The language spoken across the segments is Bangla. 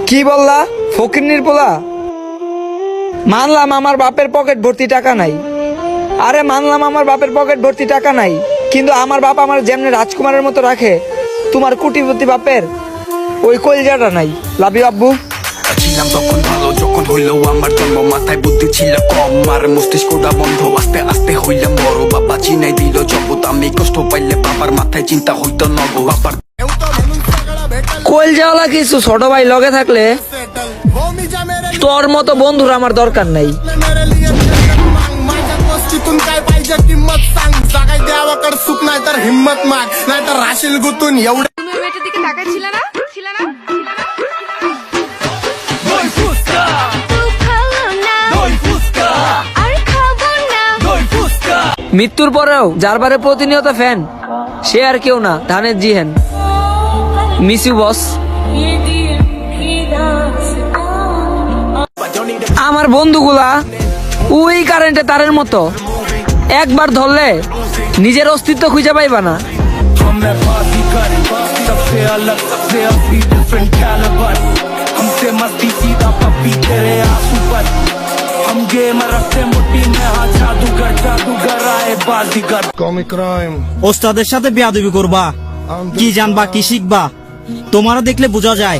কি বললা? ফকিন্নির পোলা? মানলাম আমার বাপের পকেট ভর্তি টাকা নাই। আরে মানলাম আমার বাপের পকেট ভর্তি টাকা নাই, কিন্তু আমার বাপ আমার যেমনি রাজকুমারের মতো রাখে, তোমার কোটিপতি বাপের ওই কলজাটা নাই। লাভ ইউ আব্বু। ছিলাম তখন ভালো, যখন হইলো আমার জন্ম, মাথায় বুদ্ধি ছিল কম আর মস্তিষ্কটা বন্ধ। আস্তে আস্তে হইলাম বড়, বাবা চিনাই দিল জগৎ। আমি কষ্ট পাইলে বাবার মাথায় চিন্তা হইতো নব। বাবার কলজাওয়ালা কিছু ছোট ভাই লগে থাকলে তোর মতো বন্ধুর আমার দরকার নাই। तिथून काय पाहिजे किंमत सांग, सगळ्या देवाकडे सुख नाही तर हिम्मत माग, नाही तर राशील गुतून एवढं। তুমি ওই মেয়েটার দিকে তাকাচ্ছিল না? ছিল না? মৃত্যুর পরেও যার বারে প্রতিনিয়ত ফ্যান, সে আর কেউ না, ধানের জিহেন। Miss you boss. আমার বন্ধুগুলা ওই কারেন্টে তারের মতো, একবার ধরলে নিজের অস্তিত্ব খুঁজে পাইবা না। ওস্তাদের সাথে বেয়াদবি করবা, কি জানবা কি শিখবা, তোমারা দেখলে বোঝা যায়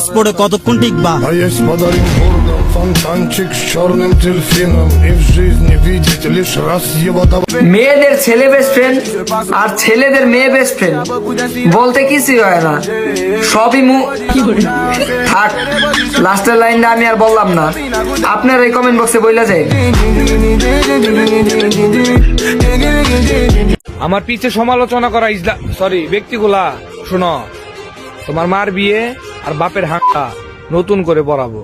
স্পোর্টে কতক্ষণ Tikva. A jest podarim burgom, fontanчик с черным дельфином, и в жизни видеть лишь раз его মেয়েদের ছেলে বেস্ট ফ্রেন্ড আর ছেলেদের মেয়ে বেস্ট ফ্রেন্ড বলতে কিছুই হয় না, সবই থাক। লাস্টের লাইনটা আমি আর বললাম না, আপনার এই কমেন্ট বক্সে বইলা যায়। আমার পিছে সমালোচনা করা ব্যক্তিগুলা শোনো, তোমার মার বিয়ে আর বাপের হাঁটা নতুন করে পড়াবো।